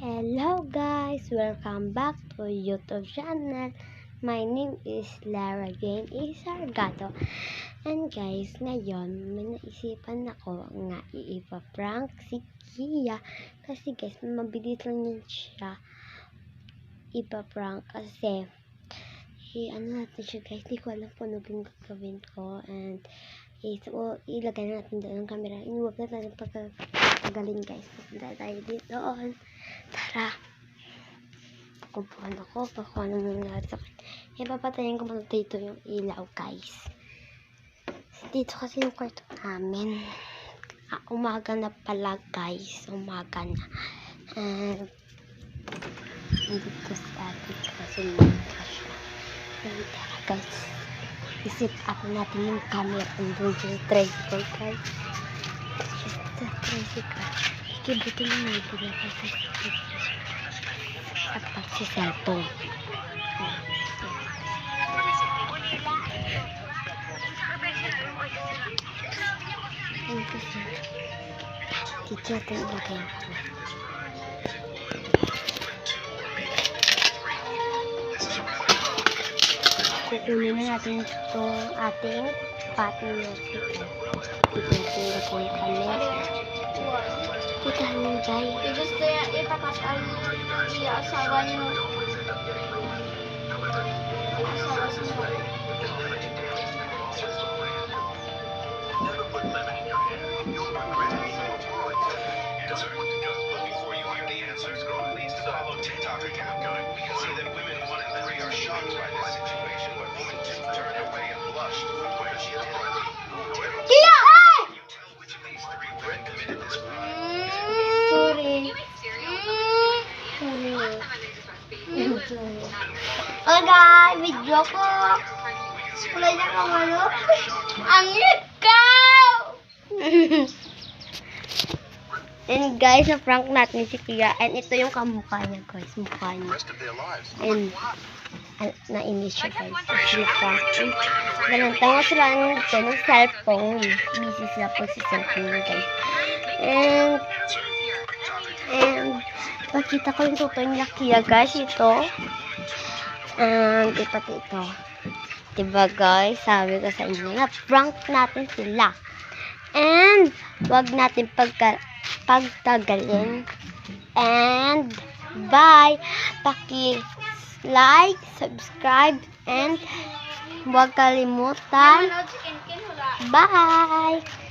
Hello guys! Welcome back to YouTube channel. My name is Lara Jane Isargato. And guys, ngayon may naisipan ako nga ipa-prank si Kia. Kasi guys, mabilis lang yun siya ipa-prank kasi ano natin siya guys, di ko alam kung ano yung gagawin ko. And so, ilagay natin doon ang camera. Inuwag na tayo pagkagalin guys. Punta tayo dito. Tara. Kupuan ako. Kung ano nangyari sa akin. Papatayin ko muna dito yung ilaw guys. Dito kasi yung kwarto namin. Umaga na pala guys. Umaga na. And dito si ate kasi nagka siya. And tara guys. I-set up natin yung camera. Andun sa tricycle guys. Sa tricycle. Ikibuti na may bigay kasi at pag si cellphone. Dito natin ilagay ang camera. Kukunin na natin itong ating partner. Dito natin ilagay ang camera. Kita nyo guys. Gusto ipakasal niya asawa niyo. Asawa siya. Oh guys, video ko. Wala niya kang ano. Ang ikaw! And guys, na-prank natin si Kia. And ito yung kamukha niya guys. Mukha niya. And nainis siya guys. Na-prank. Ganun sila dito ng cellphone. Busy sila po si cellphone guys. And pakita ko yung tutoy niya Kia guys. Ito. And pati ito. Diba guys, sabi ko sa inyo na prank natin sila. And wag natin pagtagalin. And bye. Paki-like, subscribe, and wag kalimutan. Bye.